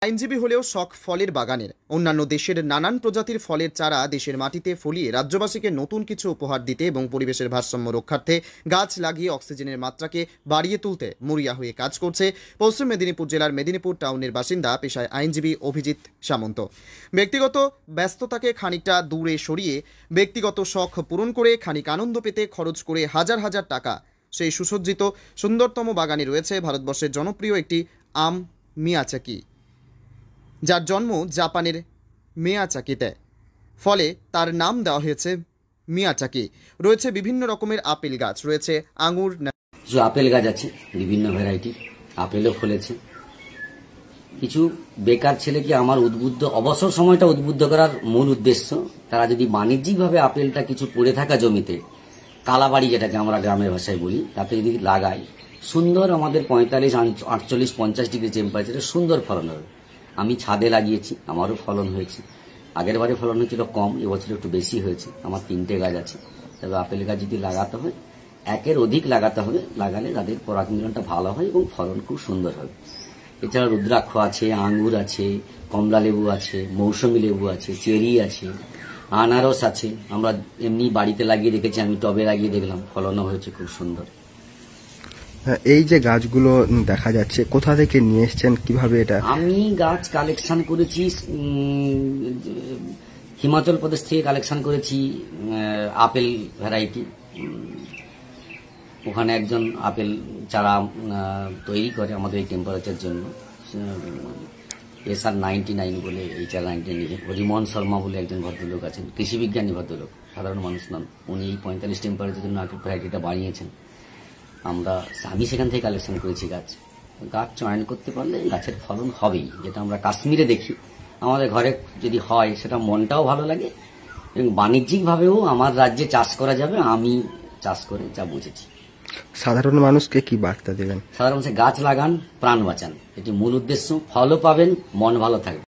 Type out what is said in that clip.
আইনজীবী হলেও শখ ফলের বাগানের। অন্যান্য দেশের নানান প্রজাতির ফলের চারা দেশের মাটিতে ফলিয়ে রাজ্যবাসীকে নতুন কিছু উপহার দিতে এবং পরিবেশের ভারসাম্য রক্ষার্থে গাছ লাগিয়ে অক্সিজেনের মাত্রাকে বাড়িয়ে তুলতে মরিয়া হয়ে কাজ করছে পশ্চিম মেদিনীপুর জেলার মেদিনীপুর টাউনের বাসিন্দা, পেশায় আইনজীবী অভিজিৎ সামন্ত। ব্যক্তিগত ব্যস্ততাকে খানিকটা দূরে সরিয়ে ব্যক্তিগত শখ পূরণ করে খানিক আনন্দ পেতে খরচ করে হাজার হাজার টাকা সেই সুসজ্জিত সুন্দরতম বাগানে রয়েছে ভারতবর্ষের জনপ্রিয় একটি আম মিয়াচাকি, যার জন্ম জাপানের মিয়াচাকিতে। ফলে তার নাম দেওয়া হয়েছে মিয়াচাকি। রয়েছে বিভিন্ন রকমের আপেল গাছ, রয়েছে আঙুর, কিছু আপেল গাছ আছে বিভিন্ন ভ্যারাইটির, আপেলও ফলেছে। কিছু বেকার ছেলেকে আমার অবসর সময়টা উদ্বুদ্ধ করার মূল উদ্দেশ্য, তারা যদি বাণিজ্যিকভাবে আপেলটা কিছু পড়ে থাকা জমিতে, কালাবাড়ি যেটাকে আমরা গ্রামের ভাষায় বলি, তাতে যদি লাগায়, সুন্দর আমাদের 45, 48, 50 ডিগ্রি টেম্পারেচারে সুন্দর ফলন হবে। আমি ছাদে লাগিয়েছি, আমারও ফলন হয়েছে। আগের বারে ফলন হয়েছিল কম, এবছর একটু বেশি হয়েছে। আমার 3টে গাছ আছে। তবে আপেল গাছ যদি লাগাতে হয়, একের অধিক লাগাতে হবে, লাগালে তাদের পরাগ মিলনটা ভালো হয় এবং ফলন খুব সুন্দর হবে। এছাড়া রুদ্রাক্ষ আছে, আঙ্গুর আছে, কমলা লেবু আছে, মৌসুমী লেবু আছে, চেরি আছে, আনারস আছে। আমরা এমনি বাড়িতে লাগিয়ে রেখেছি, আমি টবে লাগিয়ে দেখলাম, ফলনও হয়েছে খুব সুন্দর। এই যে গাছগুলো দেখা যাচ্ছে, কোথা থেকে নিয়ে এসছেন, কিভাবে এটা? আমি গাছ কালেকশন করেছি হিমাচল প্রদেশ থেকে, কালেকশন করেছি আপেল ভ্যারাইটি। ওখানে একজন আপেল চারা তৈরি করে আমাদের এই টেম্পারেচার জন্য, SR99 বলে এই চারা 99। হরিমোহন শর্মা বলে একজন ভদ্রলোক আছেন, কৃষিবিজ্ঞানী ভদ্রলোক, সাধারণ মানুষ নন। উনি এই 45 টেম্পারেচারের জন্য আপেল ভ্যারাইটিটা বানিয়েছেন। আমি সেখান থেকে কালেকশন করেছি গাছ চয়ন করতে পারলে গাছের ফলন হবেই। যেটা আমরা কাশ্মীরে দেখি, আমাদের ঘরে যদি হয় সেটা মনটাও ভালো লাগে এবং বাণিজ্যিকভাবেও আমার রাজ্যে চাষ করা যাবে। আমি চাষ করে যা বুঝেছি। সাধারণ মানুষকে কি বার্তা দেবেন? সাধারণ মানুষের গাছ লাগান, প্রাণ বাঁচান, এটি মূল উদ্দেশ্য। ফলও পাবেন, মন ভালো থাকবে।